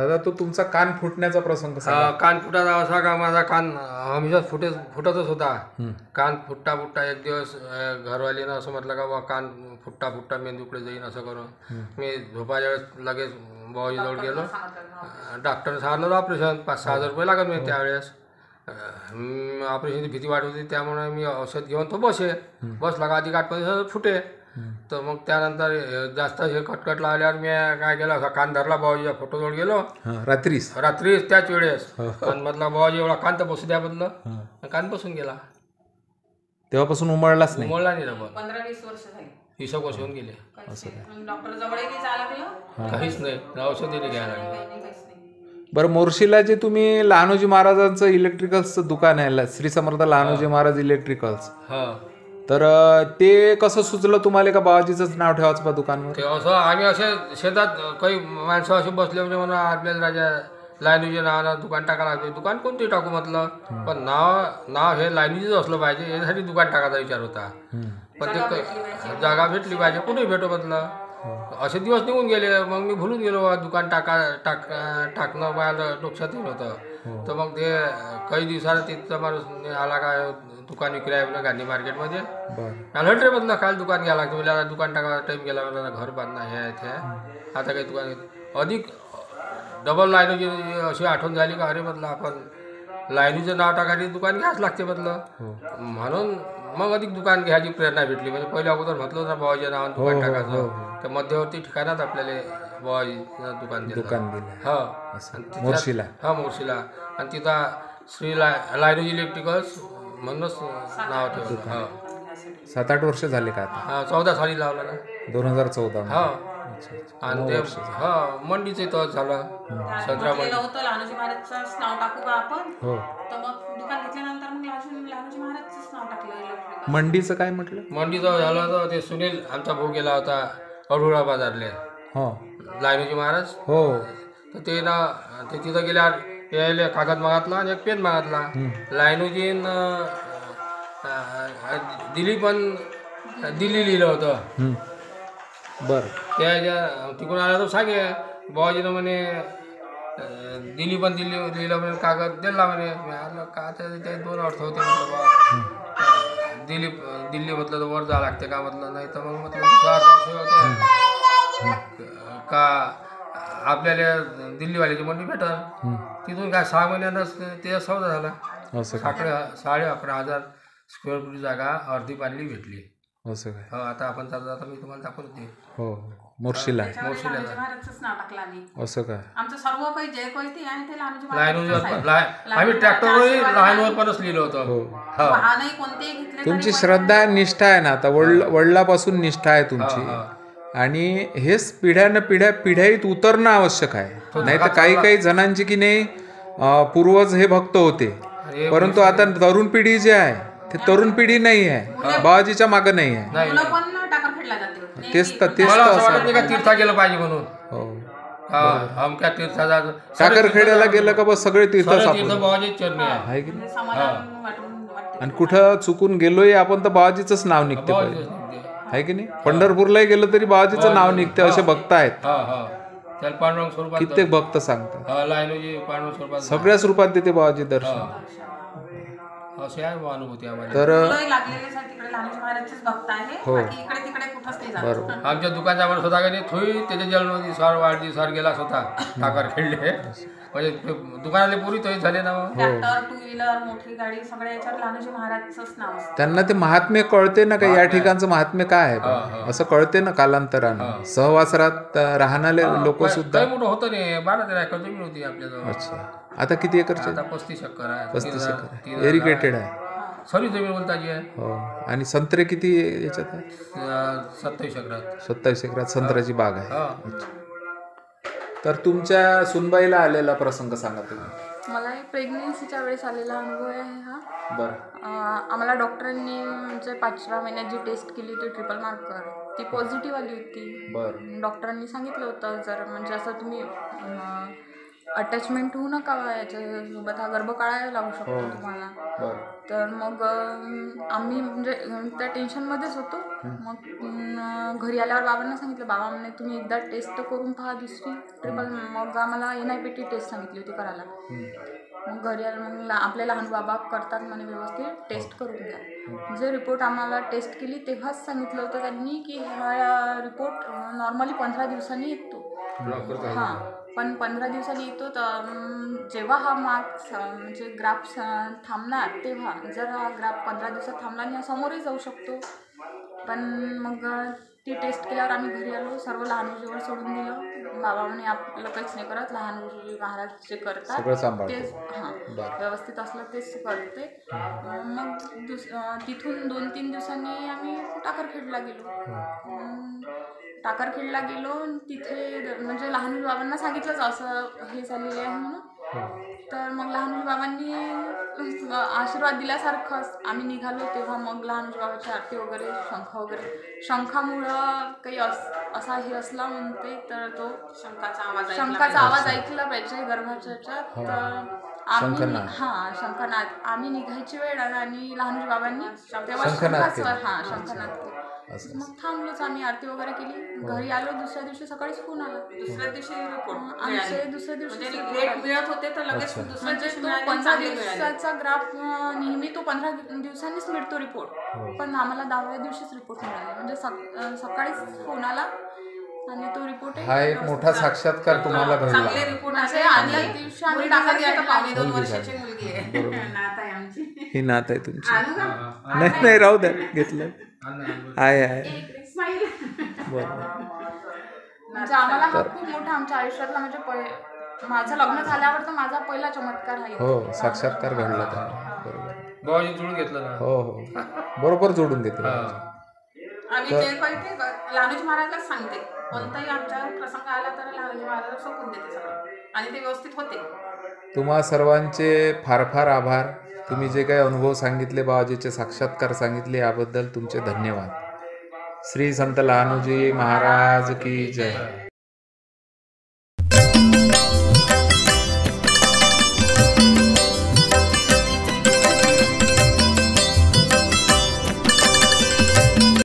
दादा तो तुमचा कान फुटण्याचा प्रसंग सांगा. कान फुटायचा असा का माझा कान हमेशा फुटतच होता. कान फुटता फुटता एक दिवस घरवालीनं असं म्हटलं का बा कान फुटता फुटता मेंदूकडे जाईन असं करून मी झोपाच्या वेळेस लगेच बाबाजीजवळ गेलो. डॉक्टरने सांगितलं ऑपरेशन 5-6 हजार रुपये लागत मी त्यावेळेस. ऑपरेशनची भीती वाटत होती त्यामुळे मी औषध घेऊन तो बसला का आधी गाठमध्ये फुटे. तर मग त्यानंतर जास्त हे कटकट लावल्यावर मी काय केलं असा कान धरला बाबाजीच्या फोटोजवळ गेलो रात्रीच त्याच वेळेस. आणि म्हटलं बाबाजी एवढा कान तर बसू द्या बदलं कान बसून गेला. तेव्हापासून उमळलाच नाही. उमळला नाही डबल. 15-20 वर्ष झाली. 20 वर्ष होऊन गेले. डॉक्टर जवळही जायला लागलं काहीच नाही औषध घ्यायला लागलं. बरं मोर्शीला जे तुम्ही लहानोजी महाराजांचं इलेक्ट्रिकल्सचं दुकान आहे श्री समर्थ लहानोजी महाराज इलेक्ट्रिकल्स, तर ते कसं सुचलं तुम्हाला का बाबाजीचंच नाव ठेवायचं बा दुकानवर? ते असं आम्ही असे शेतात काही माणसं असे बसले म्हणजे म्हणून आपल्याला राजा लायनीच्या नावानं दुकान टाकायला लागते. दुकान कोणते टाकू म्हटलं, पण नाव हे लायनीचंच असलं पाहिजे यासाठी दुकान टाकायचा विचार होता. पण ते जागा भेटली पाहिजे कुठे भेटो म्हटलं. असे दिवस निघून गेले. मग मी भुलून गेलो दुकान टाकणं माझ्या डोक्यात येत होतं. तर मग ते काही दिवसाला तिथं माणूस आला का दुकान विक्री म्हणा गांधी मार्केटमध्ये. मला रे म्हटलं काल दुकान घ्यायला लागतं मला दुकान टाकायला टाईम गेला मला घर बांधणं हे आहे ते आता काही दुकान अधिक डबल लाईनीची अशी आठवण झाली का अरे म्हटलं आपण लाईनीचं नाव टाकायची दुकान घ्यायच लागते म्हटलं. म्हणून मग अधिक दुकान घ्यायची प्रेरणा भेटली. म्हणजे पहिले अगोदर म्हटलं ना बाबाजीच्या नावानं दुकान टाकायचं त्या मध्यवर्ती ठिकाणात आपल्याला बाबाजीचं दुकान दिलं. मोर्शीला आणि तिथं श्री लायनोजी इलेक्ट्रिकल्स म्हणूनच नाव ठेवलं. 7-8 वर्ष झाले का आता? 14 साली लावलं ना 2014. आणि ते मंडीचं इथं झालं संत्रा मंडी. लहानोजी महाराजचंच नाव टाकू का आपण, तर मग दुकान घेतल्यानंतर मग लहानोजी महाराजचंच नाव टाकलं. मंडीचं काय म्हटलं? मंडीचं झालं तर ते सुनील आमचा भाऊ गेला होता अडुळा बाजारले लायनोजी महाराज. तर ते ना ते तिथं गेल्यावर यायला कागद मागितला आणि एक पेन मागितला. लायनोजीन दिल्ली लिहिलं होतं. त्या तिकडून आला तो सांगे बाबाजीनं म्हणे दिल्ली लिहिलं म्हणे कागद दिला म्हणे. का ते 2 अर्थ होते म्हटलं बा दिल्ली म्हटलं तर वर जावं लागते का म्हटलं, नाही तर मग म्हटलं दुसरा अर्थ असे होते का आपल्याला दिल्लीवाल्याची मंडी भेटल. तिथून काय 6 महिन्यातच ते सौदा झाला. 11,500 स्क्वेअर फूट जागा अर्धी पाडली भेटली. असं काय? आता आपण आता मी तुम्हाला दाखवतो. मोर्शीला असं काय? आमचं सर्व काही जय कोयती आणि ते आम्ही ट्रॅक्टरवरही लहानवर पणच लिहिलं होतं. वाहनही कोणतेही घेतले. तुमची श्रद्धा निष्ठा आहे ना आता वडिलापासून निष्ठा आहे तुमची. आणि हेच पिढ्यात उतरणं आवश्यक आहे. नाही तर काही जणांची की नाही पूर्वज हे भक्त होते, परंतु आता तरुण पिढी जे आहे ते तरुण पिढी नाही आहे, बाबाजीच्या मागे नाही आहे. तेच तर तीर्था गेलं पाहिजे म्हणून साखरखेड्याला गेलं का बस सगळे तीर्थ बाबाजीच चरणी आहे की नाही. आणि कुठं चुकून गेलोय आपण तर बाबाजीचंच नाव निघते पाहिजे आहे की नाही. पंढरपूरलाही गेलं तरी बाबाजीचं नाव निघते असे भक्त आहेत. कित्येक भक्त सांगतात सगळ्याच रूपात देते बाबाजी दर्शन. तर आमच्या दुकानच्या वर स्वतः काही थोडी त्याच्या जन्म सर वाढली सर गेला स्वतः टाकर खेळले म्हणजे दुकानाले पुरी तोही झाले ना. ट्रॅक्टर 2 व्हीलर मोठी गाडी सगळ्या याच्यावर लहानोजी महाराजचंच नाव असतं. त्यांना ते महात्म्य कळते ना का या ठिकाणचं महात्म्य काय आहे असं कळते ना कालांतरानं. सहवासरात राहणारे लोक सुद्धा मोठं होतं नाही. 12-13 एकर जमीन होती आपल्याजवळ. अच्छा आता किती एकरची? आता 35 एकर आहे. 35 एकर एरिगेटेड आहे. सर्व जमीन बोलताची आहे. हो. आणि संत्रे किती याच्यात आहे? 27 एकरात. 27 एकरात संत्र्याची बाग आहे. तर तुमच्या सुनबाईला आलेला प्रसंग सांगा तुम्ही. मला प्रेग्नेन्सीच्या वेळेस आलेला अनुभव आहे हा. बरं. आम्हाला डॉक्टरांनी म्हणजे 5व्या महिन्यात जी टेस्ट केली होती ट्रिपल मार्कर ती पॉझिटिव्ह आली होती. बरं. डॉक्टरांनी सांगितलं होतं जर म्हणजे असं तुम्ही अटॅचमेंट होऊ नका याच्यासोबत, हा गर्भ काढायला लागू शकतो तुम्हाला. तर मग आम्ही म्हणजे त्या टेन्शनमध्येच होतो. मग घरी आल्यावर बाबांना सांगितलं, बाबा म्हणे तुम्ही एकदा टेस्ट करून पहा दुसरी ट्रिपल. मग आम्हाला NIPT टेस्ट सांगितली होती करायला. मग घरी आलं, मग आपले लहान बाबा करतात म्हणे व्यवस्थित, टेस्ट करून द्या. जे रिपोर्ट आम्हाला टेस्ट केली तेव्हाच सांगितलं होतं त्यांनी की हा रिपोर्ट नॉर्मली 15 दिवसांनी येतो. हां, पण 15 दिवसांनी येतो. तर जेव्हा हा मार्क्स म्हणजे ग्राफ थांबणार तेव्हा, जर हा ग्राफ 15 दिवसात थांबला आणि हा समोरही जाऊ शकतो. पण मग ती टेस्ट केल्यावर आम्ही घरी आलो, सर्व लहानुजीवर सोडून दिलं. बाबा म्हणे आपलं काहीच नाही करत, लहानुजी महाराज जे करतात तेच, हां व्यवस्थित असलं तेच करते. मग तिथून 2-3 दिवसांनी आम्ही टाकरखेडला गेलो. टाकरखेडला गेलो, तिथे म्हणजे लहानुजी बाबांना सांगितलंच असं हे झालेलं आहे म्हणून. तर मग लहानुजी बाबांनी आशीर्वाद दिल्यासारखंच आम्ही निघालो. तेव्हा मग लहानुजी बाबाची आरती वगैरे, शंखामुळं काही असा हे असला म्हणते, तर तो शंखाचा आवाज ऐकला पाहिजे गर्भाच्या ह्याच्यात. तर आम्ही शंखनाद आम्ही निघायची वेळ आणि लहानुजी बाबांनी तेव्हा शंखनाद केला. मग थांबलोच आम्ही, आरती वगैरे केली, घरी आलो. दुसऱ्या दिवशी सकाळीच फोन आला. दुसऱ्या दिवशी डेट मिळत होते, तर लगेच दुसऱ्या दिवशी 15 दिवसाचा ग्राफ नेहमी तो 15 दिवसांनीच मिळतो रिपोर्ट, पण आम्हाला 10व्या दिवशीच रिपोर्ट मिळाला. म्हणजे सकाळीच फोन आला आणि तो रिपोर्ट हा एक मोठा साक्षात्कार तुम्हाला घडला. चांगले रिपोर्ट आहे. आदल्या दिवशी आम्ही पावणे 2 वर्षाची मुलगी आहे. नात आहे आमची. ही नात आहे तुमची? नाही राहू द्या, घेतलं आहे. बरोबर. म्हणजे आम्हाला हा खूप मोठा आमच्या आयुष्यातला, म्हणजे माझं लग्न झाल्यावर तर माझा पहिला चमत्कार आहे. हो, साक्षात्कार घडला त्यांना. बरोबर. भावाजी जोडून घेतलं ना. हो, बरोबर जोडून घेतलं. आम्ही जे पाहिजे लहानुजी महाराजलाच सांगते, कोणताही आमच्यावर प्रसंग आला तर लहानुजी महाराज सोडून देते सगळं, आणि ते व्यवस्थित होते. तुम्हा सर्वांचे फार फार आभार. तुम्ही जे काही अनुभव सांगितले, बाबाजीचे साक्षात्कार सांगितले, याबद्दल तुमचे धन्यवाद. श्री संत लहानुजी महाराज की जय.